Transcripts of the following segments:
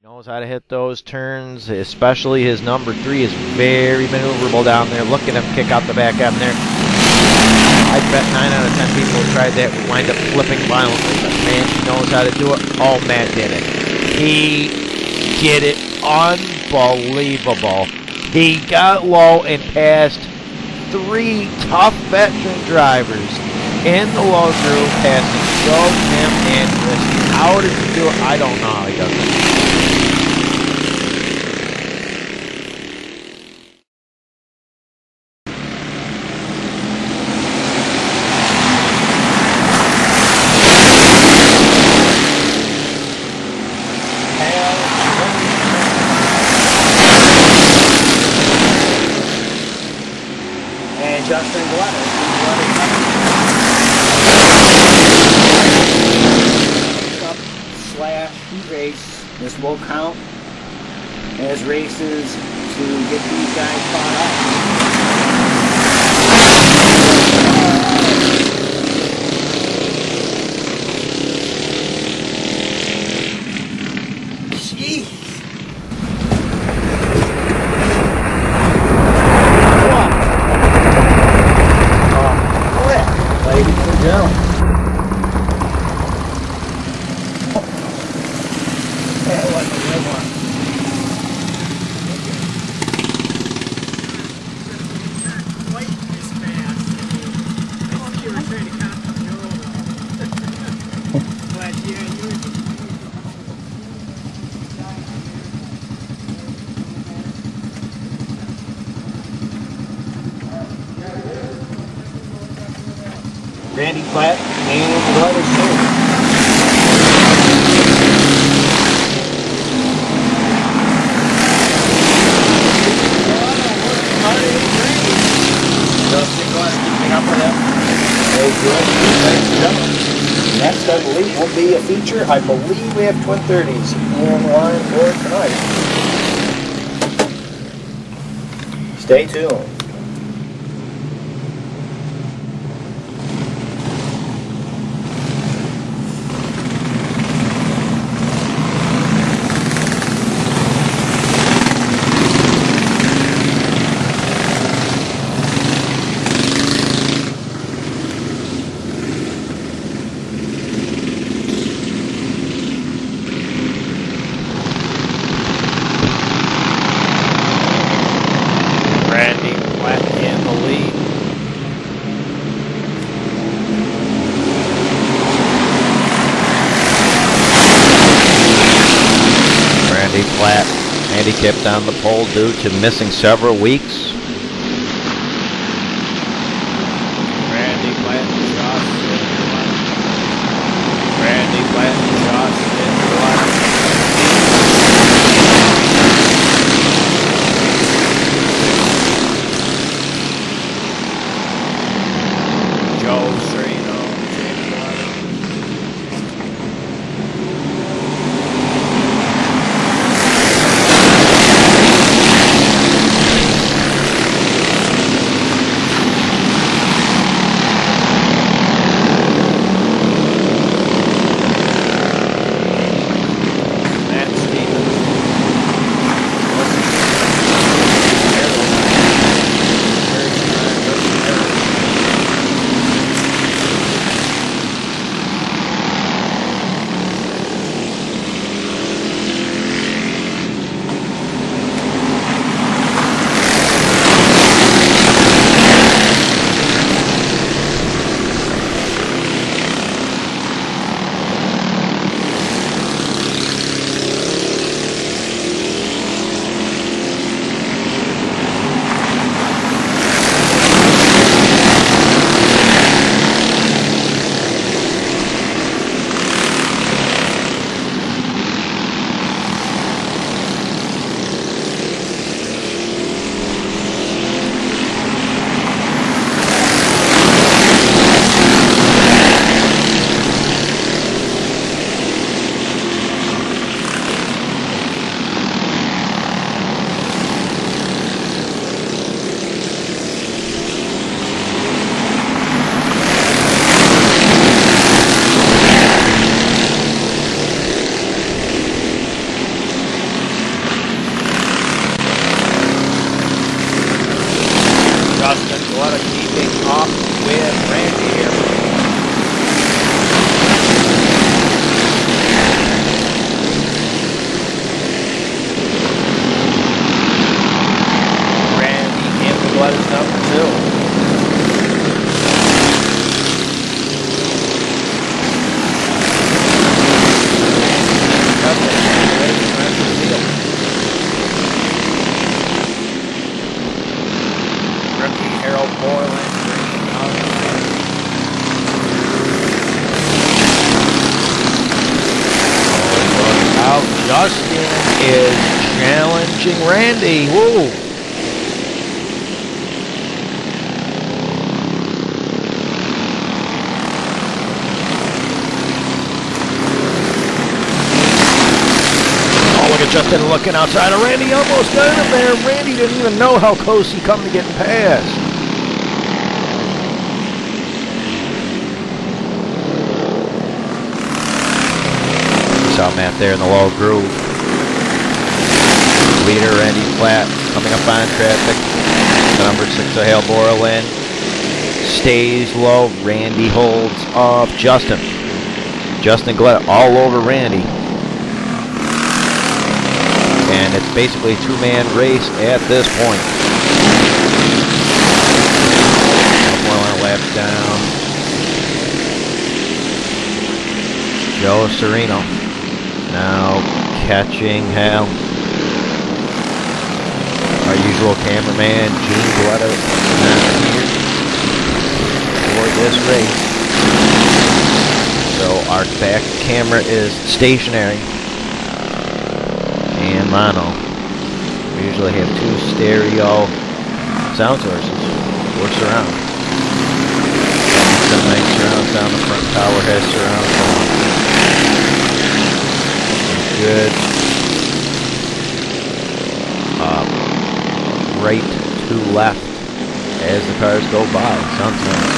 Knows how to hit those turns, especially his number 3 is very maneuverable down there. Look at him kick out the back end there. I bet 9 out of 10 people who tried that would wind up flipping violently, but man, he knows how to do it. Oh, Matt did it. He did it. Unbelievable. He got low and passed 3 tough veteran drivers in the low groove, passing Joe, Tim, and Chris. How does he do it? I don't know how he does it. Justin Galletta. Slash race. This will count as races to get these guys caught up. Jeez. Ladies and gentlemen. That was a good one. Quite this fast. I thought you were trying to count the road. But yeah, you were. Randy Platt and Galletta Sereno. Justin Galletta keeping up with him. Very good. Thanks for coming. Next, I believe, will be a feature. I believe we have Twin-30s in line for tonight. Stay tuned. Randy Platt in the lead. Randy Platt handicapped on the pole due to missing several weeks. Randy Platt and Josh in the left. Randy Platt and Josh in the left. Sereno, Justin is challenging Randy. Whoa. Look at Justin looking outside of Randy, almost got him there. Randy didn't even know how close he come to getting past. Saw Matt there in the low groove. Leader Randy Platt coming up on traffic. Number 6 of Hale Borland stays low. Randy holds off Justin. Justin Galletta all over Randy. And it's basically a two-man race at this point. One lap down. Joe Sereno now catching Hal. Our usual cameraman, Gene Galletta, not here for this race. So our back camera is stationary and mono. We usually have 2 stereo sound sources or surround. Some nice surround sound. The front tower has surround sound. Good. Right to left as the cars go by. Sounds nice.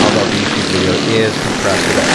Although the YouTube video is compressed today.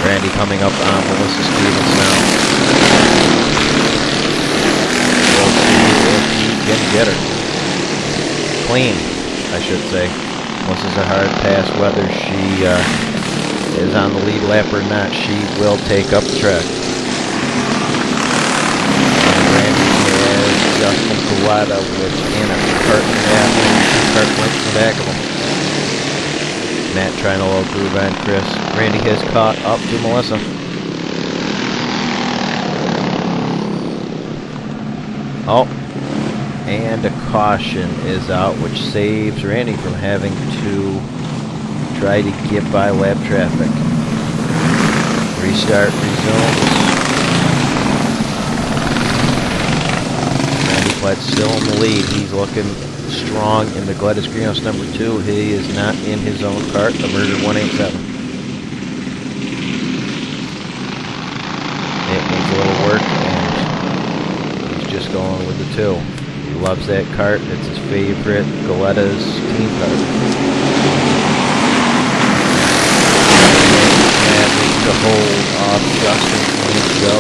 Randy coming up on Melissa Stevens now. We'll see if he can get her. Clean, I should say. Melissa's a hard pass. Whether she is on the lead lap or not, she will take up the track. And Randy has Justin Galletta within a kart and a half, 2 kart lengths in the back of him. Matt trying to low groove on Chris. Randy has caught up to Melissa. Oh, and a caution is out, which saves Randy from having to try to get by lap traffic. Restart resumes. Randy Platt's still in the lead. He's looking strong in the Galletta's greenhouse number 2. He is not in his own kart, the Murder 187. It needs a little work, and he's just going with the 2. He loves that kart. It's his favorite Galletta's team kart. Having to hold off Justin from his go.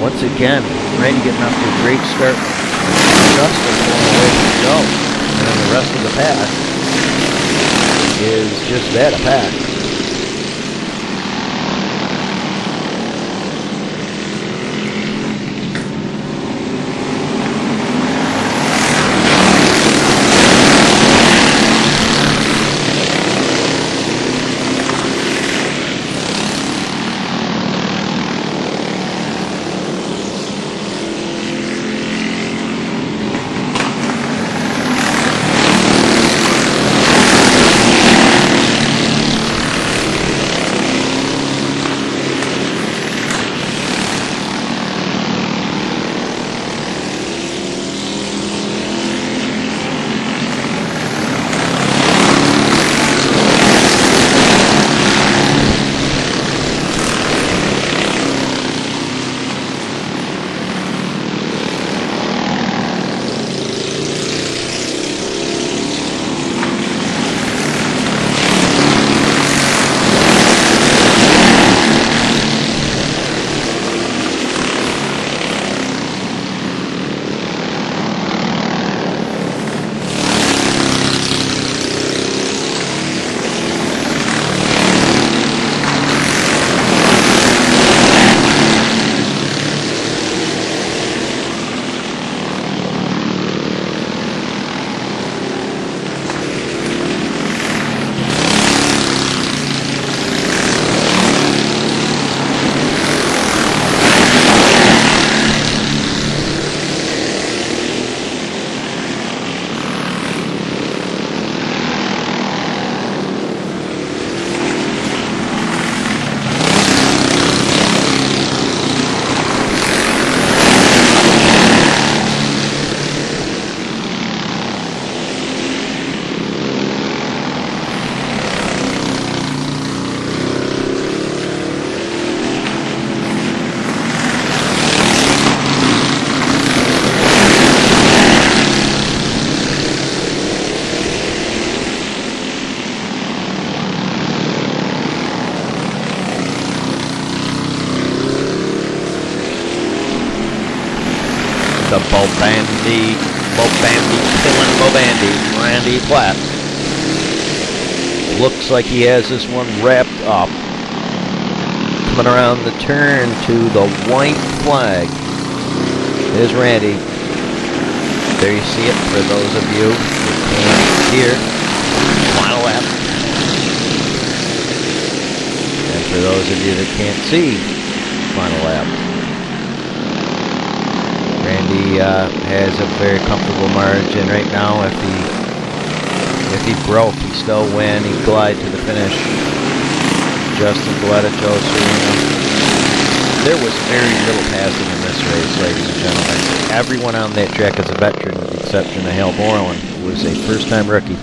Once again, Randy getting off to a great start. Justin going away from the go. And then the rest of the pack is just that, a pack. Bobandy killing Bobandy, Randy Platt. Looks like he has this one wrapped up. Coming around the turn to the white flag is Randy. There you see it for those of you who can't hear. Final lap. And for those of you that can't see, final lap. Randy has a very comfortable margin right now. If he broke, he still win. He'd glide to the finish. Justin Galletta, Joe Sereno. There was very little passing in this race, ladies and gentlemen. Everyone on that track is a veteran, with the exception of Hal Borland, who was a first-time rookie.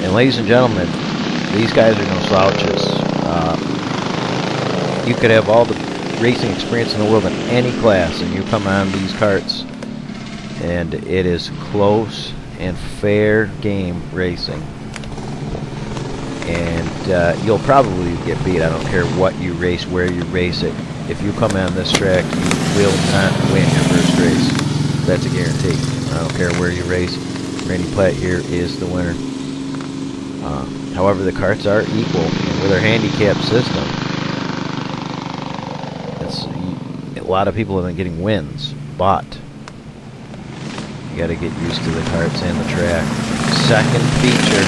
And ladies and gentlemen, these guys are no slouches. You could have all the racing experience in the world in any class, and you come on these karts, and it is close and fair game racing. And you'll probably get beat. I don't care what you race, where you race it. If you come on this track, you will not win your first race. That's a guarantee. I don't care where you race. Randy Platt here is the winner. However, the karts are equal, and with our handicap system, a lot of people have been getting wins, but you got to get used to the karts and the track. Second feature,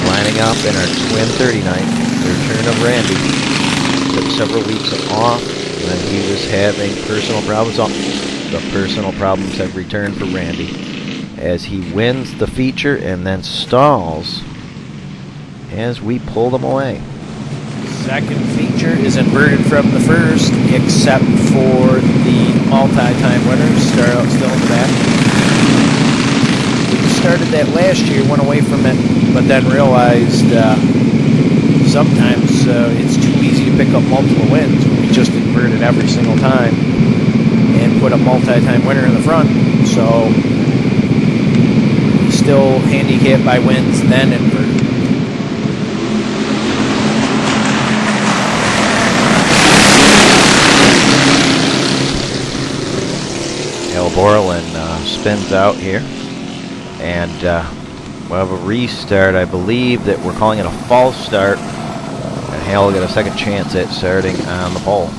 lining up in our Twin-30 night, the return of Randy. Took several weeks off when he was having personal problems. The personal problems have returned for Randy as he wins the feature and then stalls as we pull them away. Second feature is inverted from the first, except for the multi-time winners. Start out still in the back. We started that last year, went away from it, but then realized sometimes it's too easy to pick up multiple wins when we just invert it every single time and put a multi-time winner in the front. So we still handicap by wins, then invert. Borland spins out here, and we'll have a restart. I believe that we're calling it a false start, and Hal will get a second chance at starting on the pole.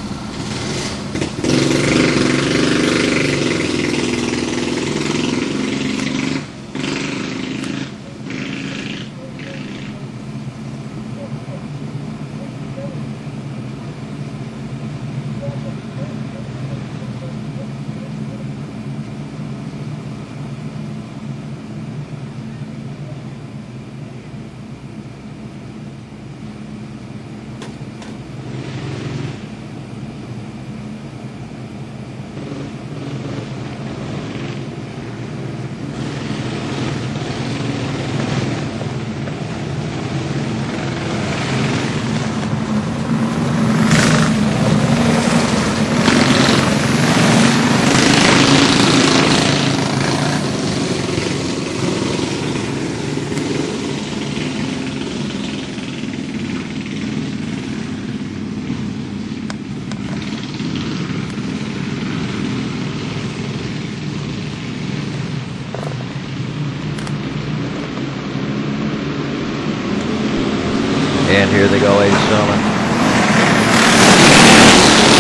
And here they go, ladies and gentlemen.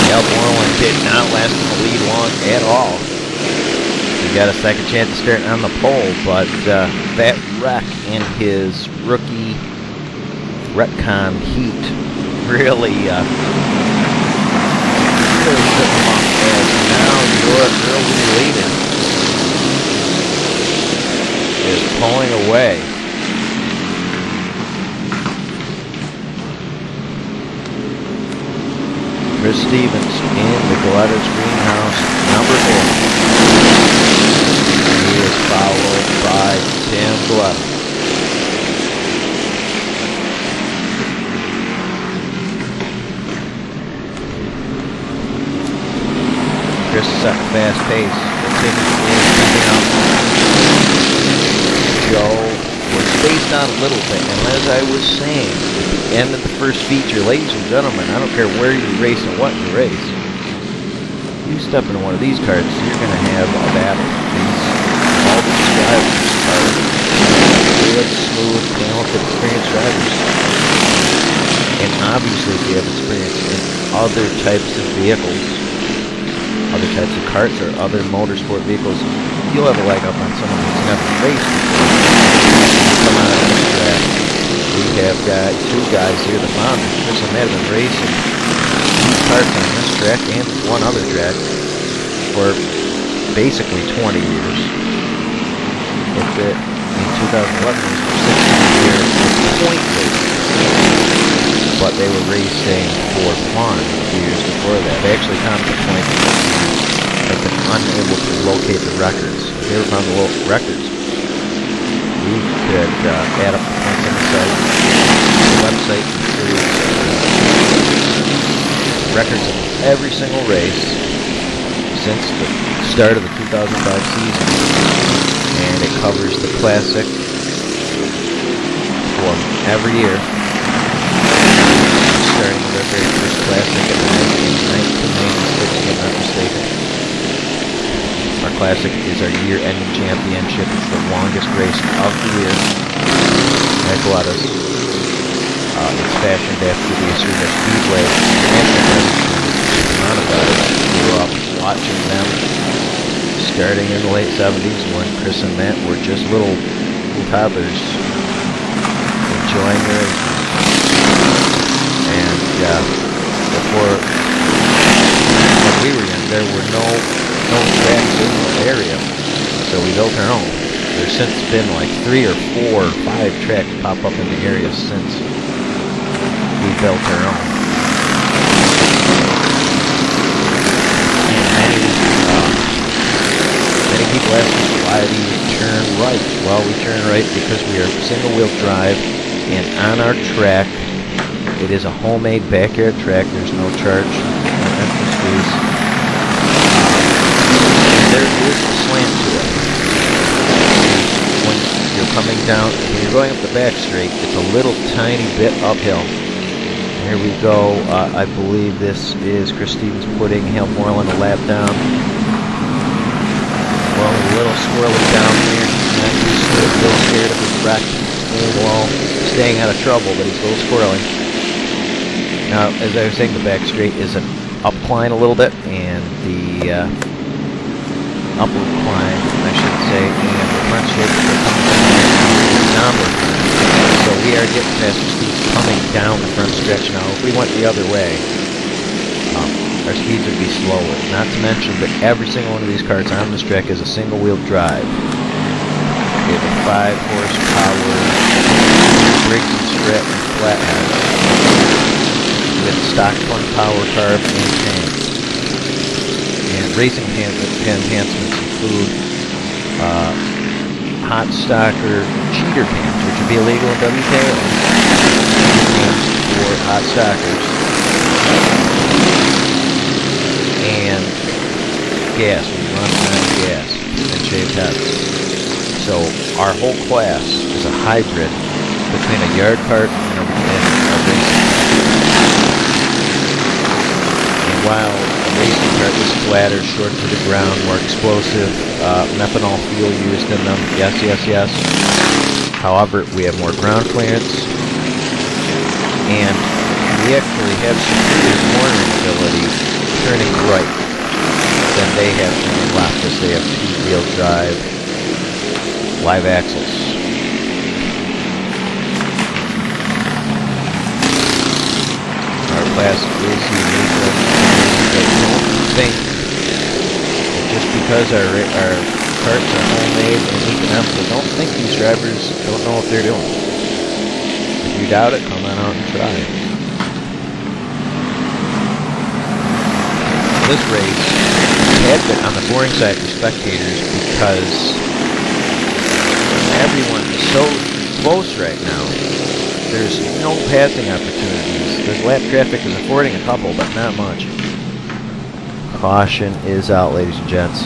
Hal Borland did not last in the lead long at all. He got a second chance to start on the pole, but that wreck in his rookie retcon heat really shook him up. And now your early leader is pulling away. Chris Stevens in the Galletta's greenhouse, number 4. He is followed by Tim Galletta. Chris set fast pace, continuously keeping up. Joe was spaced out a little bit, and as I was saying, at the end of the first feature, ladies and gentlemen, I don't care where you race and what you race, you step into one of these carts, you're going to have a battle. All these drivers are good, smooth, talented, experienced drivers. And obviously, if you have experience in other types of vehicles, other types of carts or other motorsport vehicles, you'll have a leg up on someone who's never raced before. Come out on this track. We have got two guys here, the founders. Chris and Matt have been racing carts on this track and one other track for basically 20 years. In 2011 was for 16 years with point racing. But they were racing for fun a few years before that. They actually found the point have been unable to locate the records. If they ever found the records, we could add up the points on the site. The website includes records of every single race since the start of the 2005 season. And it covers the Classic for every year, starting with their very first Classic in 1996, if I'm not mistaken. Our Classic is our year-ending championship. It's the longest race of the year at Galletta's. It's fashioned after the Oswego Speedway on about it. We grew up watching them starting in the late 70s when Chris and Matt were just little toddlers enjoying the race. And before, when we were young, there were no tracks in the area, so we built our own. There's since been like 3 or 4 or 5 tracks pop up in the area since we built our own. And many people ask us, why do you turn right? Well, we turn right because we are single-wheel drive, and on our track, it is a homemade backyard track. There's no charge, no entrance fees. There is a slant to it. When you're coming down, when you're going up the back straight, it's a little tiny bit uphill. Here we go. I believe this is Christine's putting Hale Moreland a lap down. Well, a little squirrely down here. Not used to it. A little scared of his wreck. Staying out of trouble, but he's a little squirrely. Now, as I was saying, the back straight is an upcline a little bit, and the upward climb, I should say, and the front straight is coming downward. So we are getting faster speeds coming down the front stretch now. If we went the other way, our speeds would be slower. Not to mention that every single one of these carts on this track is a single-wheel drive. We have a 5 horsepower Briggs and Stratton flathead. We have stock front power carb and tank. And racing enhancements include hot stocker cheater cams, which would be illegal in WKO. For hot stockers. And gas, we run on gas and shaved heads. So our whole class is a hybrid between a yard cart and a racing cart. And while a racing cart is flatter, short to the ground, more explosive, methanol fuel used in them, yes. However, we have more ground clearance, and we actually have superior cornering ability turning right than they have turning left, because they have 2-wheel drive live axles. Our class is unique. But don't think that just because our carts are homemade and economical, don't think these drivers don't know what they're doing. If you doubt it, come on out and try it. This race had been on the boring side for spectators because everyone is so close right now. There's no passing opportunities. The lap traffic is affording a couple, but not much. Caution is out, ladies and gents.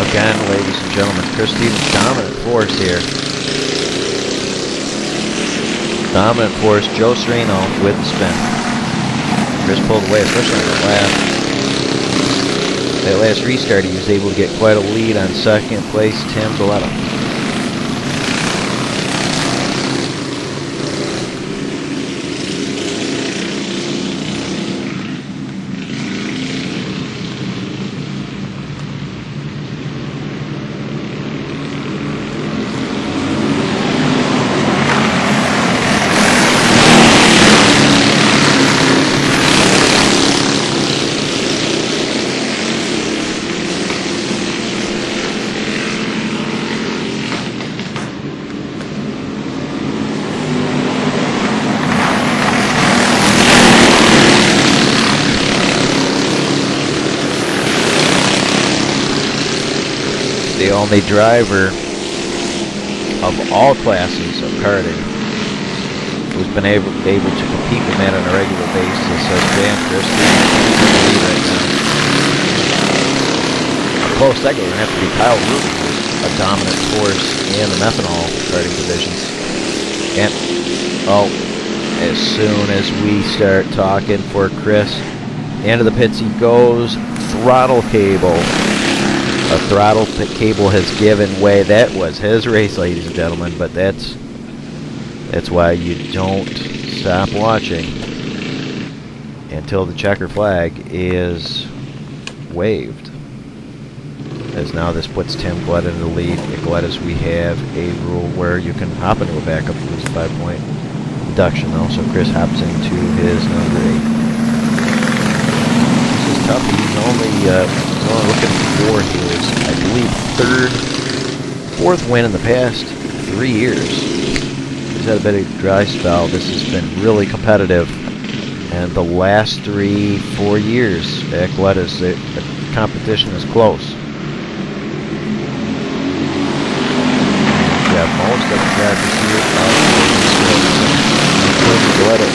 again, ladies and gentlemen. Chris Stevens, dominant force here. Dominant force, Joe Sereno with the spin. Chris pulled away, especially on that last restart. He was able to get quite a lead on second place, Tim Galletta. The only driver of all classes of karting who's been able to compete with that on a regular basis. So Dan Christie right now. A close second would have to be Kyle Rubin, who's a dominant force in the methanol karting divisions. And as soon as we start talking for Chris, into the pits he goes. Throttle cable. A throttle cable has given way. That was his race, ladies and gentlemen, but that's why you don't stop watching until the checker flag is waved. As now this puts Tim Galletta in the lead. At Galletta's we have a rule where you can hop into a backup and lose a 5-point deduction though, so Chris hops into his number 8. This is tough. He's only looking for his, I believe, fourth win in the past 3 years. He's had a bit of a dry spell. This has been really competitive. And the last 3-4 years at Galletta's, the competition is close. Yeah, most of the drivers here are Galetta.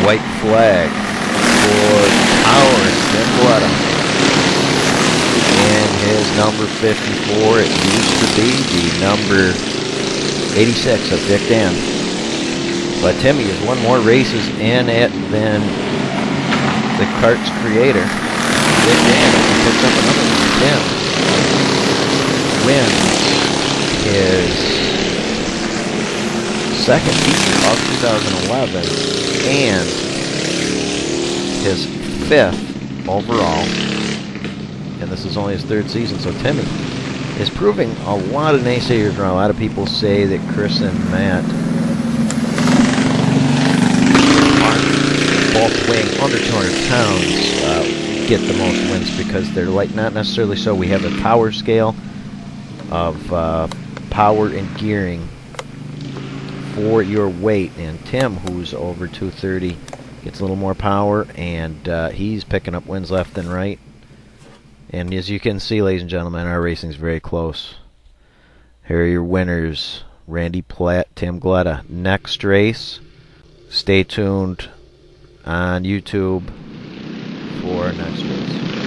White flag for Power Tim Galletta. And his number 54, it used to be the number 86 of Dick Dan. But Timmy has won more races in it than the kart's creator, Dick Dan. He picks up another one. Tim wins his second season of 2011 and his 5th overall, and this is only his 3rd season. So Timmy is proving a lot of naysayers wrong. A lot of people say that Chris and Matt both weighing under 200 pounds get the most wins because they're like not necessarily so. We have a power scale of power and gearing for your weight, and Tim, who's over 230, gets a little more power, and he's picking up wins left and right. And as you can see, ladies and gentlemen, our racing's very close. Here are your winners: Randy Platt, Tim Galletta. Next race, stay tuned on YouTube for next race.